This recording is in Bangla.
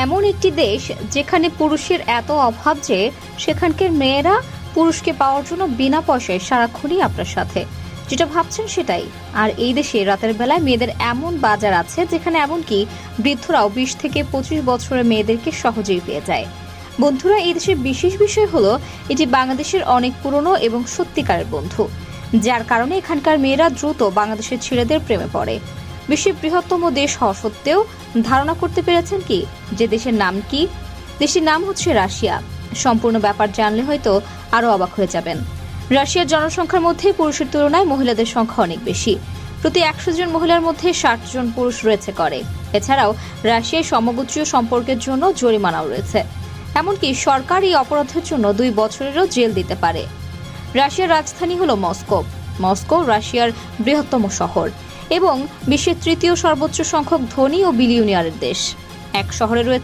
এমন একটি দেশ যেখানে পুরুষের এত অভাব যে সেখানকার মেয়েরা পুরুষকে পাওয়ার জন্য বিনা পয়সায় সারাক্ষণই আপনার সাথে, যেটা ভাবছেন সেটাই। আর এই দেশে রাতের বেলায় মেয়েদের এমন বাজার আছে যেখানে এমনকি বৃদ্ধরাও 20 থেকে 25 বছরের মেয়েদেরকে সহজেই পেয়ে যায়। বন্ধুরা, এই দেশের বিশেষ বিষয় হলো এটি বাংলাদেশের অনেক পুরনো এবং সত্যিকারের বন্ধু, যার কারণে এখানকার মেয়েরা দ্রুত বাংলাদেশের ছেলেদের প্রেমে পড়ে। বিশ্বের বৃহত্তম দেশ হওয়া সত্ত্বেও ধারণা করতে পেরেছেন কি যে দেশের নাম কি? দেশটির নাম হচ্ছে রাশিয়া। সম্পূর্ণ ব্যাপার জানলে হয়তো আরো অবাক হয়ে যাবেন। রাশিয়ার জনসংখ্যার মধ্যে পুরুষের তুলনায় মহিলাদের সংখ্যা অনেক বেশি। প্রতি 100 জন মহিলার মধ্যে 60 জন পুরুষ রয়েছে করে। এছাড়াও রাশিয়ায় সমগোত্রীয় সম্পর্কের জন্য জরিমানাও রয়েছে। এমনকি সরকার এই অপরাধের জন্য 2 বছরেরও জেল দিতে পারে। রাশিয়ার রাজধানী হলো মস্কো। মস্কো রাশিয়ার বৃহত্তম শহর এবং বিশ্বের তৃতীয় সর্বোচ্চ সংখ্যক ধনী ও বিলিয়নিয়ারের দেশ। এক শহরে রয়েছে